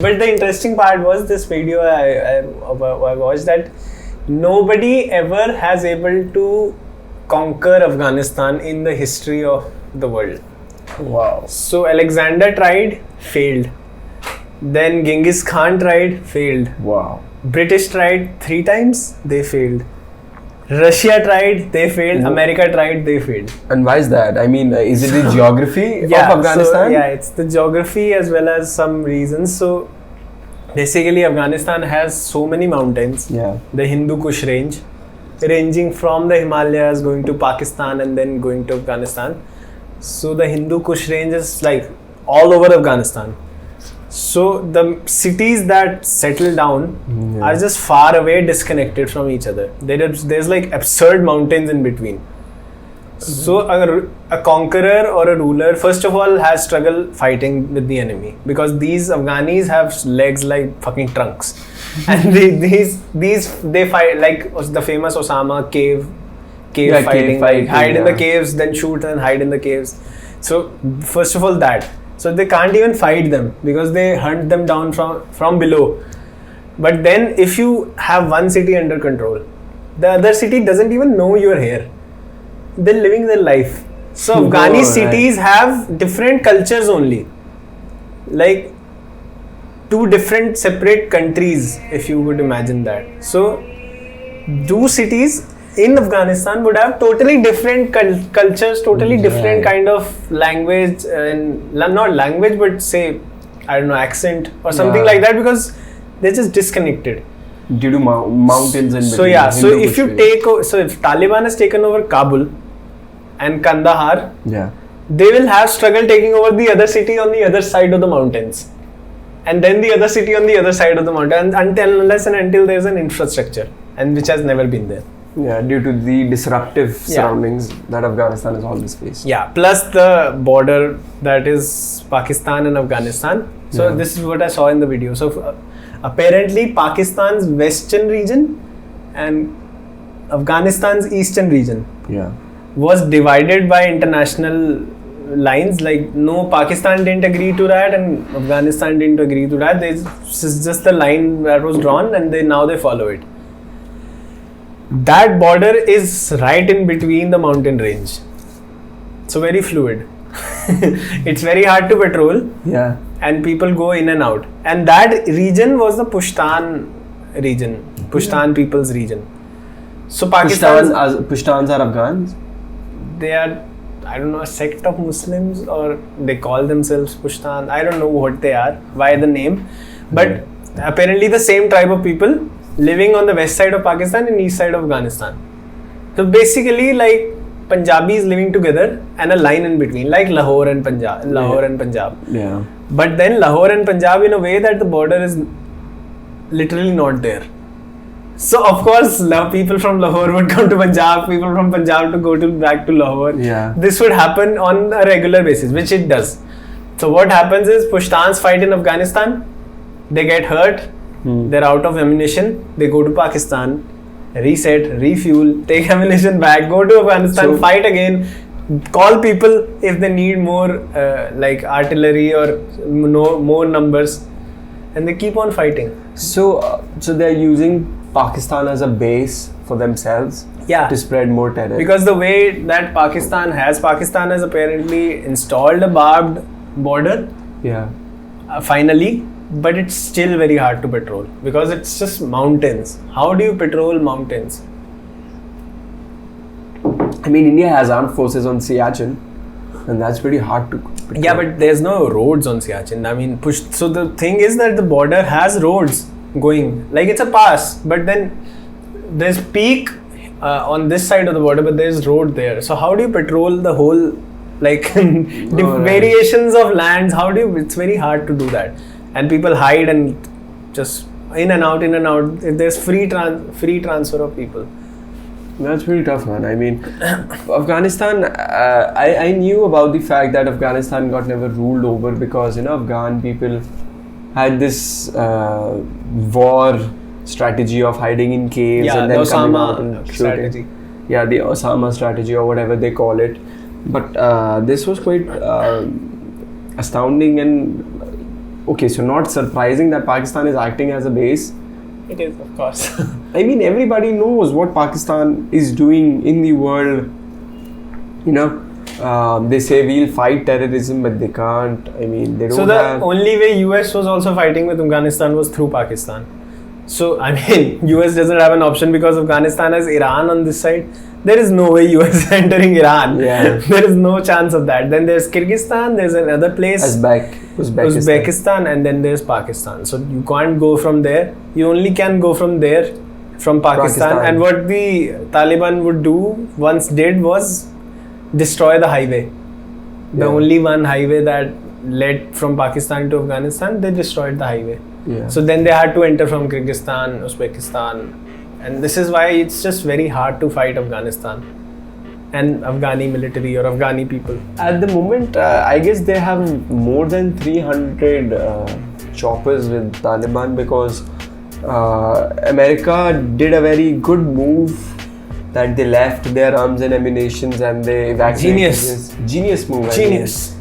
But the interesting part was this video I watched that nobody ever has able to conquer Afghanistan in the history of the world. Wow. So Alexander tried, failed. Then Genghis Khan tried, failed. Wow. British tried 3 times, they failed. Russia tried, they failed. America tried, they failed. And why is that? I mean, is it the geography of Afghanistan? So, it's the geography as well as some reasons. So basically Afghanistan has so many mountains. Yeah. The Hindu Kush range, ranging from the Himalayas, going to Pakistan and then going to Afghanistan. So the Hindu Kush range is like all over Afghanistan. So the cities that settle down are just far away, disconnected from each other. There's like absurd mountains in between. So a conqueror or a ruler, first of all, has struggle fighting with the enemy, because these Afghanis have legs like fucking trunks, and they fight like the famous Osama cave fighting, hide in the caves, then shoot and hide in the caves. So first of all that. So they can't even fight them because they hunt them down from below. But then if you have one city under control, the other city doesn't even know you're here. They're living their life. So Afghani cities have different cultures only. Like 2 different separate countries, if you would imagine that. So 2 cities in Afghanistan would have totally different cultures, totally different kind of language, and not language, but say, I don't know, accent or something like that, because they're just disconnected. Due to mountains and so if Taliban has taken over Kabul and Kandahar, they will have struggle taking over the other city on the other side of the mountains, and then the other city on the other side of the mountain, unless and until there's an infrastructure, and which has never been there. Yeah, due to the disruptive surroundings that Afghanistan has always faced. Yeah, plus the border that is Pakistan and Afghanistan. So this is what I saw in the video. So apparently Pakistan's western region and Afghanistan's eastern region was divided by international lines. Like, no, Pakistan didn't agree to that and Afghanistan didn't agree to that. This is just the line that was drawn, and now they follow it. That border is right in between the mountain range. So very fluid. It's very hard to patrol. Yeah. And people go in and out. And that region was the Pushtan region. Pushtan people's region. So Pushtans are Afghans? They are, I don't know, a sect of Muslims, or they call themselves Pushtan. I don't know what they are, why the name. But apparently the same tribe of people living on the west side of Pakistan and east side of Afghanistan. So basically like Punjabis living together and a line in between, like Lahore and Punjab. Yeah. But then Lahore and Punjab in a way that the border is literally not there. So of course people from Lahore would come to Punjab, people from Punjab to go back to Lahore. Yeah. This would happen on a regular basis, which it does. So what happens is Pushtans fight in Afghanistan, they get hurt, they're out of ammunition, they go to Pakistan, reset, refuel, take ammunition back, go to Afghanistan, fight again, call people if they need more like artillery or more numbers, and they keep on fighting. So they're using Pakistan as a base for themselves to spread more terror. Because the way that Pakistan has apparently installed a barbed border. Yeah. Finally. But it's still very hard to patrol because it's just mountains. How do you patrol mountains? I mean, India has armed forces on Siachen, and that's pretty hard to patrol. Yeah, but there's no roads on Siachen. I mean, so the thing is that the border has roads going. Like, it's a pass, but then there's peak on this side of the border, but there's road there. So how do you patrol the whole, like, variations of lands? It's very hard to do that. And people hide and just in and out. There's free transfer of people. That's pretty tough, man. I mean, Afghanistan, I knew about the fact that Afghanistan got never ruled over because, Afghan people had this war strategy of hiding in caves and then coming out and shooting. Strategy. Yeah, the Osama strategy or whatever they call it. But this was quite astounding and okay, so not surprising that Pakistan is acting as a base. It is, of course. I mean, everybody knows what Pakistan is doing in the world. You know, they say we'll fight terrorism, but they can't. I mean, they don't So the have... only way US was also fighting with Afghanistan was through Pakistan. So I mean, US doesn't have an option because Afghanistan has Iran on this side. There is no way US is entering Iran. Yeah. There is no chance of that. Then there's Kyrgyzstan, there's another place, Uzbekistan, and then there's Pakistan. So you can't go from there. You only can go from there, from Pakistan. And what the Taliban would do once did was destroy the highway. The only one highway that led from Pakistan to Afghanistan, they destroyed the highway. Yeah. So then they had to enter from Kyrgyzstan, Uzbekistan, and this is why it's just very hard to fight Afghanistan and Afghani military or Afghani people. At the moment, I guess they have more than 300 choppers with Taliban because America did a very good move that they left their arms and ammunitions and they evacuated. Genius Genius move. Genius.